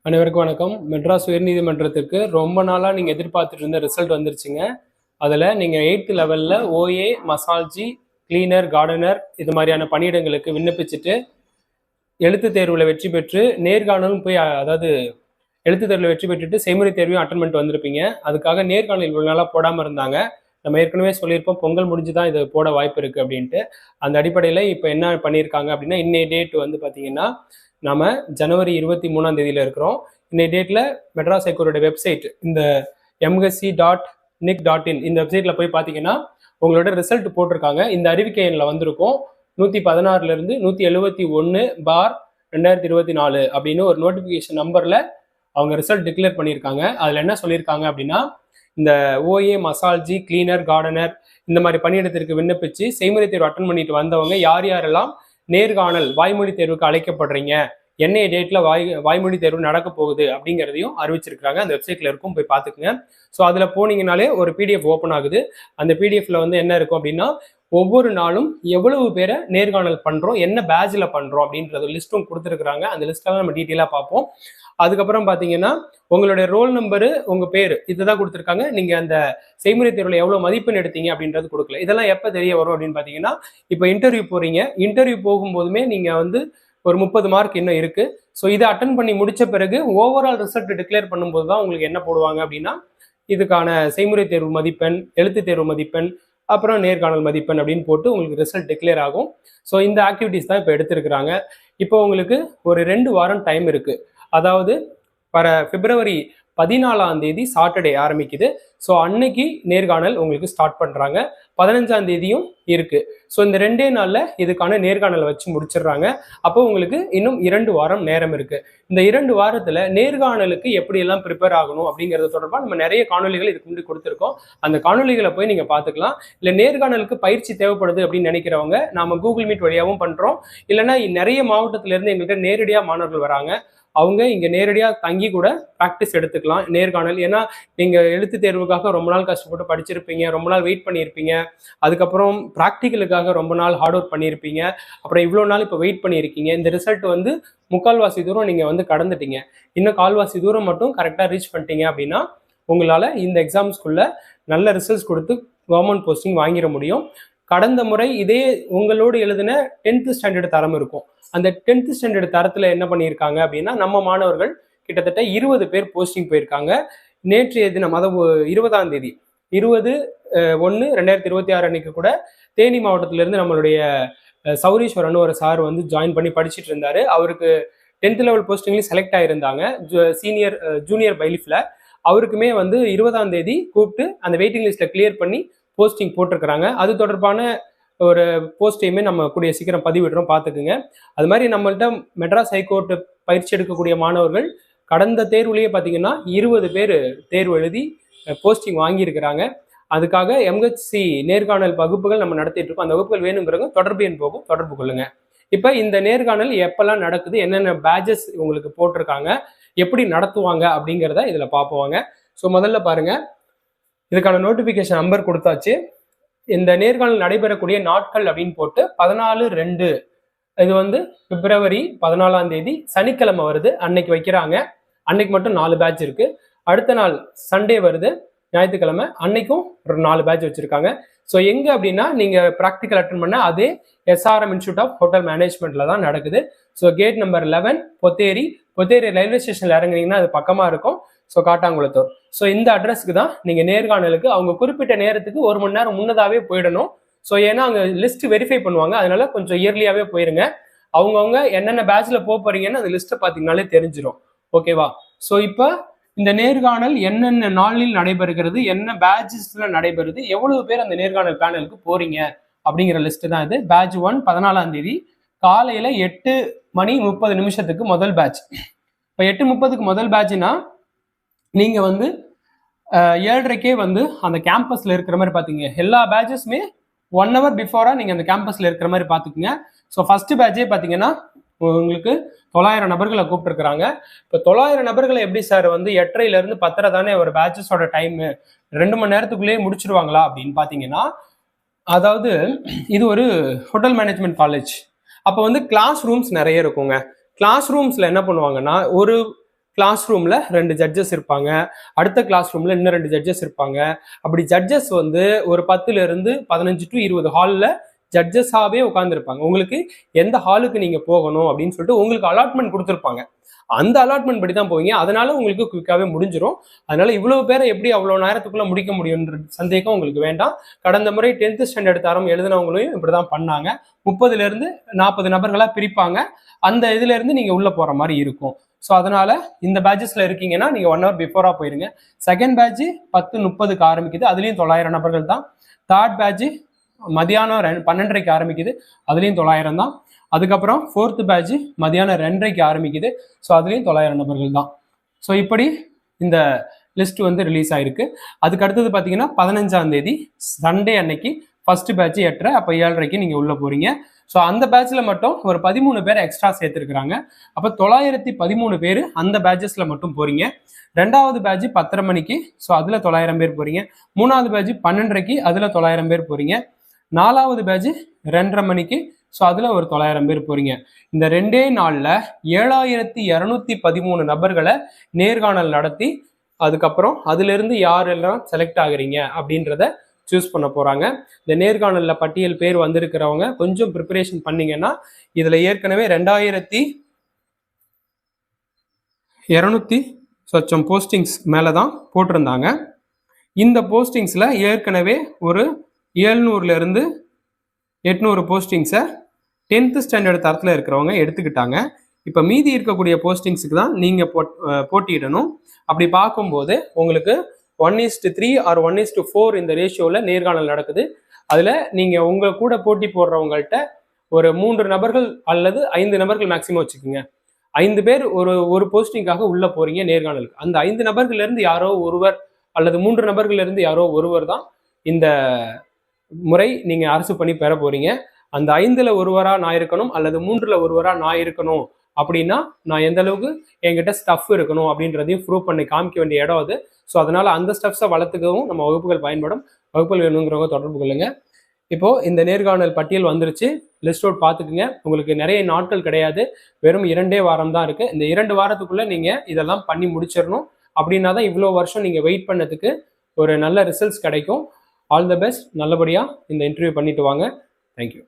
அனைவருக்கும் வணக்கம். மெட்ராஸ் உயர்நீதிமன்றத்துக்கு ரொம்ப நாளாக நீங்கள் எதிர்பார்த்துட்டு இருந்த ரிசல்ட் வந்துருச்சுங்க. அதில் நீங்கள் 8th லெவலில் ஓஏ, மசால்ஜி, கிளீனர், கார்டனர் இது மாதிரியான பணியிடங்களுக்கு விண்ணப்பிச்சுட்டு எழுத்து தேர்வில் வெற்றி பெற்று நேர்காணலும் போய் அதாவது எழுத்து தேர்வில் வெற்றி பெற்றுட்டு செய்முறை தேர்வையும் அட்டன் பண்ணிட்டு வந்திருப்பீங்க. அதுக்காக நேர்காணல் இவ்வளோ நாளாக போடாமல் இருந்தாங்க. நம்ம ஏற்கனவே சொல்லியிருப்போம் பொங்கல் முடிஞ்சு தான் இது போட வாய்ப்பு இருக்குது அப்படின்ட்டு. அந்த அடிப்படையில் இப்போ என்ன பண்ணியிருக்காங்க அப்படின்னா, இன்னைய டேட் வந்து பார்த்தீங்கன்னா நம்ம ஜனவரி 23 இருக்கிறோம். இன்னைய டேட்டில் மெட்ராஸ் ஹைகோர்ட்டோட வெப்சைட் இந்த msc.nic.in இந்த வெப்சைட்டில் போய் பார்த்தீங்கன்னா உங்களோட ரிசல்ட் போட்டிருக்காங்க. இந்த அறிவிக்கை எண்ணில் வந்திருக்கும் 116 171/2024 அப்படின்னு ஒரு நோட்டிஃபிகேஷன் நம்பரில் அவங்க ரிசல்ட் டிக்ளேர் பண்ணியிருக்காங்க. அதில் என்ன சொல்லியிருக்காங்க அப்படின்னா, இந்த ஓஏ, மசால்ஜி, கிளீனர், கார்டனர் இந்த மாதிரி பணியிடத்திற்கு விண்ணப்பிச்சு செய்முறை தேர்வு அட்டன் பண்ணிட்டு வந்தவங்க யார் யாரெல்லாம் நேர்காணல் வாய்மொழி தேர்வுக்கு அழைக்கப்படுறீங்க, என்னைய டேட்ல வாய்மொழி தேர்வு நடக்க போகுது அப்படிங்கிறதையும் அறிவிச்சிருக்காங்க. அந்த வெப்சைட்ல இருக்கும், போய் பார்த்துக்குங்க. ஸோ அதில் போனீங்கனாலே ஒரு பிடிஎஃப் ஓப்பன் ஆகுது. அந்த பிடிஎஃப்ல வந்து என்ன இருக்கும் அப்படின்னா, ஒவ்வொரு நாளும் எவ்வளவு பேரை நேர்காணல் பண்றோம், என்ன பேட்ச்ல பண்றோம் அப்படின்றது லிஸ்ட்டும் கொடுத்துருக்காங்க. அந்த லிஸ்டெல்லாம் நம்ம டீட்டெயிலாக பார்ப்போம். அதுக்கப்புறம் பார்த்தீங்கன்னா உங்களுடைய ரோல் நம்பரு, உங்க பேர் இதுதான் கொடுத்துருக்காங்க. நீங்க அந்த செய்முறை தேர்வில் எவ்வளவு மதிப்பெண் எடுத்தீங்க அப்படின்றது கொடுக்கல. இதெல்லாம் எப்போ தெரிய வரும் அப்படின்னு பார்த்தீங்கன்னா, இப்போ இன்டர்வியூ போறீங்க. இன்டர்வியூ போகும்போதுமே நீங்க வந்து ஒரு 30 மார்க் இன்னும் இருக்கு. ஸோ இதை அட்டன் பண்ணி முடிச்ச பிறகு ஓவரால் ரிசல்ட் டிக்ளேர் பண்ணும்போது தான் உங்களுக்கு என்ன போடுவாங்க அப்படின்னா, இதுக்கான செய்முறை தேர்வு மதிப்பெண், எழுத்து தேர்வு மதிப்பெண், அப்புறம் நேர்காணல் மதிப்பெண் அப்படின்னு போட்டு உங்களுக்கு ரிசல்ட் டிக்ளேர் ஆகும். ஸோ இந்த ஆக்டிவிட்டிஸ் தான் இப்போ எடுத்திருக்கிறாங்க. இப்போ உங்களுக்கு ஒரு 2 வாரம் டைம் இருக்கு. அதாவது வர பிப்ரவரி 14 சாட்டர்டே ஆரம்பிக்குது. ஸோ அன்னைக்கு நேர்காணல் உங்களுக்கு ஸ்டார்ட் பண்றாங்க. 15 இருக்கு. ஸோ இந்த 2 நாள்ல இதுக்கான நேர்காணலை வச்சு முடிச்சிடுறாங்க. அப்போ உங்களுக்கு இன்னும் 2 வாரம் நேரம் இருக்கு. இந்த 2 வாரத்துல நேர்காணலுக்கு எப்படி எல்லாம் ப்ரிப்பேர் ஆகணும் அப்படிங்கிறது தொடர்பாக நம்ம நிறைய காணொலிகள் இதுக்கு முன்னாடி கொடுத்துருக்கோம். அந்த காணொலிகளை போய் நீங்க பாத்துக்கலாம். இல்ல நேர்காணலுக்கு பயிற்சி தேவைப்படுது அப்படின்னு நினைக்கிறவங்க நாம கூகுள் மீட் வழியாகவும் பண்றோம். இல்லைன்னா நிறைய மாவட்டத்தில இருந்து எங்கள்கிட்ட நேரடியா மாணவர்கள் வராங்க. அவங்க இங்க நேரடியா தங்கி கூட ப்ராக்டிஸ் எடுத்துக்கலாம் நேர்காணல். ஏன்னா நீங்க எழுத்து தேர்வுக்காக ரொம்ப நாள் கஷ்டப்பட்டு படிச்சிருப்பீங்க, ரொம்ப நாள் வெயிட் பண்ணியிருப்பீங்க. அதுக்கப்புறம் ப்ராக்டிக்கலுக்காக ரொம்ப நாள் ஹார்ட் ஒர்க் பண்ணியிருப்பீங்க. அப்புறம் இவ்வளோ நாள் இப்போ வெயிட் பண்ணியிருக்கீங்க. இந்த ரிசல்ட் வந்து 3/4 தூரம் நீங்க வந்து கடந்துட்டீங்க. இன்னும் 1/4 தூரம் மட்டும் கரெக்டாக ரீச் பண்ணிட்டீங்க அப்படின்னா உங்களால இந்த எக்ஸாம்ஸ்குள்ள நல்ல ரிசல்ட்ஸ் கொடுத்து கவர்மெண்ட் போஸ்டிங் வாங்கிட முடியும். கடந்த முறை இதே உங்களோடு எழுதின 10th ஸ்டாண்டர்ட் தரம் இருக்கும். அந்த 10th ஸ்டாண்டர்ட் தரத்துல என்ன பண்ணியிருக்காங்க அப்படின்னா, நம்ம மாணவர்கள் கிட்டத்தட்ட 20 பேர் போஸ்டிங் போயிருக்காங்க. நேற்றைய தினம், அதாவது 20ஆம் தேதி 20/1/2026 அன்னைக்கு கூட தேனி மாவட்டத்திலிருந்து நம்மளுடைய சௌரீஸ்வரன் ஒரு சார் வந்து ஜாயின் பண்ணி படிச்சுட்டு இருந்தாரு. அவருக்கு 10th லெவல் போஸ்டிங்லேயும் செலக்ட் ஆயிருந்தாங்க ஜூனியர் பைலிஃப்ல. அவருக்குமே வந்து 20ஆம் தேதி கூப்பிட்டு அந்த வெயிட்டிங் லிஸ்ட்டை கிளியர் பண்ணி போஸ்டிங் போட்டிருக்கிறாங்க. அது தொடர்பான ஒரு போஸ்டையுமே நம்ம கூடிய சீக்கிரம் பதிவிடுறோம், பார்த்துக்குங்க. அது மாதிரி நம்மள்ட்ட மெட்ராஸ் ஹைகோர்ட் பயிற்சி எடுக்கக்கூடிய மாணவர்கள் கடந்த தேர்வுலேயே பார்த்தீங்கன்னா 20 பேர் தேர்வு எழுதி போஸ்டிங் வாங்கியிருக்கிறாங்க. அதுக்காக எம்ஹெச்சி நேர்காணல் வகுப்புகள் நம்ம நடத்திட்டு இருக்கோம். அந்த வகுப்புகள் வேணுங்கிறவங்க தொடர்பு எண் போகும், தொடர்பு கொள்ளுங்க. இப்போ இந்த நேர்காணல் எப்பெல்லாம் நடக்குது, என்னென்ன பேட்சஸ் உங்களுக்கு போட்டிருக்காங்க, எப்படி நடத்துவாங்க அப்படிங்கிறத இதில் பார்ப்போங்க. ஸோ முதல்ல பாருங்க, இதுக்கான நோட்டிஃபிகேஷன் நம்பர் கொடுத்தாச்சு. இந்த நேர்காணல் நடைபெறக்கூடிய நாட்கள் அப்படின்னு போட்டு 14/2 இது வந்து பிப்ரவரி 14 சனிக்கிழமை வருது, அன்னைக்கு வைக்கிறாங்க. அன்னைக்கு மட்டும் 4 பேட்ச் இருக்கு. அடுத்த நாள் சண்டே வருது, ஞாயிற்றுக்கிழமை, அன்னைக்கும் ஒரு 4 பேட்ச் வச்சிருக்காங்க. ஸோ எங்க அப்படின்னா நீங்க ப்ராக்டிக்கல் அட்டன் பண்ண அதே SRM இன்ஸ்டியூட் ஆஃப் ஹோட்டல் மேனேஜ்மெண்ட்ல தான் நடக்குது. So gate number 11 Potheri railway ஸ்டேஷன்ல இறங்குனீங்கன்னா அது பக்கமா இருக்கும். ஸோ காட்டாங்குளத்தூர். ஸோ இந்த அட்ரஸ்க்கு தான் நீங்க நேர்காணலுக்கு அவங்க குறிப்பிட்ட நேரத்துக்கு 1 மணி நேரம் முன்னதாவே போயிடணும். ஸோ ஏன்னா அங்கே லிஸ்ட் வெரிஃபை பண்ணுவாங்க, அதனால கொஞ்சம் இயர்லியாவே போயிருங்க. அவங்கவுங்க என்னென்ன பேட்ச்ல போறீங்கன்னு அந்த லிஸ்ட்டை பார்த்தீங்கன்னாலே தெரிஞ்சிடும். ஓகேவா? ஸோ இப்போ இந்த நேர்காணல் என்னென்ன நாளில் நடைபெறுகிறது, என்ன பேட்சஸ்ல நடைபெறுது, எவ்வளவு பேர் அந்த நேர்காணல் பேனலுக்கு போறீங்க அப்படிங்கிற லிஸ்ட் தான் இது. பேட்ச் 1 14ஆம் தேதி காலையில 8:30 முதல் பேட்ச். இப்போ 8:30 முதல் பேட்ச்னா நீங்க வந்து 7:30 வந்து அந்த கேம்பஸ்ல இருக்கிற மாதிரி பாத்தீங்க. எல்லா பேட்சஸுமே 1 hour பிஃபோரா நீங்க அந்த கேம்பஸ்ல இருக்கிற மாதிரி பாத்துக்குங்க. ஸோ ஃபர்ஸ்ட் பேட்சே பாத்தீங்கன்னா உங்களுக்கு 900 நபர்களை கூப்பிட்டுருக்காங்க. இப்போ 900 நபர்களை எப்படி சார் வந்து 8:30 10:30 தானே ஒரு பேட்சஸோட டைம், 2 மணி நேரத்துக்குள்ளேயே முடிச்சிருவாங்களா அப்படின்னு பாத்தீங்கன்னா, அதாவது இது ஒரு ஹோட்டல் மேனேஜ்மெண்ட் காலேஜ். அப்போ வந்து கிளாஸ் ரூம்ஸ் நிறைய இருக்குங்க. கிளாஸ் ரூம்ஸ்ல என்ன பண்ணுவாங்கன்னா, ஒரு கிளாஸ் ரூம்ல 2 ஜட்ஜஸ் இருப்பாங்க, அடுத்த கிளாஸ் ரூம்ல இன்னும் 2 ஜட்ஜஸ் இருப்பாங்க. அப்படி ஜட்ஜஸ் வந்து ஒரு 10ல இருந்து 15 டு 20 ஹாலில் ஜட்ஜஸாவே உட்காந்துருப்பாங்க. உங்களுக்கு எந்த ஹாலுக்கு நீங்க போகணும் அப்படின்னு சொல்லிட்டு உங்களுக்கு அலாட்மெண்ட் கொடுத்துருப்பாங்க. அந்த அலாட்மெண்ட் படி தான் போவீங்க. அதனால உங்களுக்கு குயிக்காவே முடிஞ்சிடும். அதனால இவ்வளவு பேரை எப்படி அவ்வளவு நேரத்துக்குள்ள முடிக்க முடியும்ன்ற சந்தேகம் உங்களுக்கு வேண்டாம். கடந்த முறை 10th ஸ்டாண்டர்ட் தரம் எழுதினவங்களையும் இப்படிதான் பண்ணாங்க. 30ல இருந்து 40 நபர்களா பிரிப்பாங்க. அந்த இதுல இருந்து நீங்க உள்ள போற மாதிரி இருக்கும். ஸோ அதனால இந்த பேட்சஸ்ல இருக்கீங்கன்னா நீங்க 1 hour பிஃபோரா போயிருங்க. செகண்ட் பேட்ச் 10:30க்கு ஆரம்பிக்குது, அதுலயும் 900 நபர்கள் தான். தேர்ட் பேட்ச் மதியானம் 12:30க்கு ஆரம்பிக்குது, அதுலயும் 900 தான். அதுக்கப்புறம் 4th பேட்ச் மதியானம் 2:30க்கு ஆரம்பிக்குது, ஸோ அதுலயும் 900 நபர்கள் தான். ஸோ இப்படி இந்த லிஸ்ட் வந்து ரிலீஸ் ஆயிருக்கு. அதுக்கு அடுத்தது பார்த்தீங்கன்னா 15ஆம் தேதி சண்டே அன்னைக்கு ஃபர்ஸ்ட் பேட்ச் 8:30, அப்போ 7:30க்கு நீங்க உள்ள போறீங்க. ஸோ அந்த பேட்ச்ல மட்டும் ஒரு 13 பேர் எக்ஸ்ட்ரா சேர்த்துருக்குறாங்க. அப்போ 913 பேர் அந்த பேட்சஸ்ல மட்டும் போறீங்க. ரெண்டாவது பேட்ச் 10:30 மணிக்கு, ஸோ அதுல 900 பேர் போறீங்க. மூணாவது பேட்ச் 12:30க்கு, அதுல 900 பேர் போறீங்க. நாலாவது பேட்ச் 2:30 மணிக்கு, ஸோ அதுல ஒரு 900 பேர் போறீங்க. இந்த 2 நாள்ல 7213 நபர்களை நேர்காணல் நடத்தி அதுக்கப்புறம் அதுல இருந்து யாரெல்லாம் செலக்ட் ஆகுறீங்க அப்படின்றத சூஸ் பண்ண போறாங்க. இந்த நேர்காணல்ல பட்டியல் பேர் வந்திருக்கிறவங்க கொஞ்சம் ப்ரிப்பரேஷன் பண்ணீங்கன்னா இதுல ஏற்கனவே 2200 சொச்சம் போஸ்டிங்ஸ் மேலதான் போட்டிருந்தாங்க. இந்த போஸ்டிங்ஸ்ல ஏற்கனவே ஒரு 700ல இருந்து 800 போஸ்டிங்ஸை 10th ஸ்டாண்டர்ட் தரத்தில் இருக்கிறவங்க எடுத்துக்கிட்டாங்க. இப்போ மீதி இருக்கக்கூடிய போஸ்டிங்ஸுக்கு தான் நீங்கள் போட்டியிடணும். அப்படி பார்க்கும்போது உங்களுக்கு 1:3 ஆர் 1:4 இந்த ரேஷியோவில் நேர்காணல் நடக்குது. அதில் நீங்கள் உங்கள் கூட போட்டி போடுறவங்கள்ட்ட ஒரு 3 நபர்கள் அல்லது 5 நபர்கள் மேக்சிமம் வச்சுக்கோங்க. 5 பேர் ஒரு போஸ்டிங்காக உள்ள போறீங்க நேர்காணலுக்கு. அந்த 5 நபர்கள்ல இருந்து யாரோ ஒருவர் அல்லது 3 நபர்கள்ல இருந்து யாரோ ஒருவர் தான் இந்த முறை நீங்க அரசு பணி பெற போறீங்க. அந்த 5ல ஒருவரா நான் இருக்கணும் அல்லது 3ல ஒருவரா நான் இருக்கணும் அப்படின்னா நான் எந்த அளவுக்கு என்கிட்ட ஸ்டஃப் இருக்கணும் அப்படின்றதையும் ப்ரூவ் பண்ணி காமிக்க வேண்டிய இடம் அது. ஸோ அதனால அந்த ஸ்டஃப்ஸை வளர்த்துக்கவும் நம்ம வகுப்புகள் பயன்படும். வகுப்புகள் வேணுங்கிறவங்க தொடர்பு கொள்ளுங்க. இப்போ இந்த நேர்காணல் பட்டியல் வந்துருச்சு, லிஸ்ட் அவுட் பார்த்துக்குங்க. உங்களுக்கு நிறைய நாட்கள் கிடையாது, வெறும் 2 வாரம் தான் இருக்கு. இந்த 2 வாரத்துக்குள்ள நீங்க இதெல்லாம் பண்ணி முடிச்சிடணும். அப்படின்னா தான் இவ்வளோ வருஷம் நீங்க வெயிட் பண்ணதுக்கு ஒரு நல்ல ரிசல்ட்ஸ் கிடைக்கும். All the best. நல்லபடியா இந்த இன்டர்வியூ பண்ணிட்டு வாங்க. தேங்க்யூ.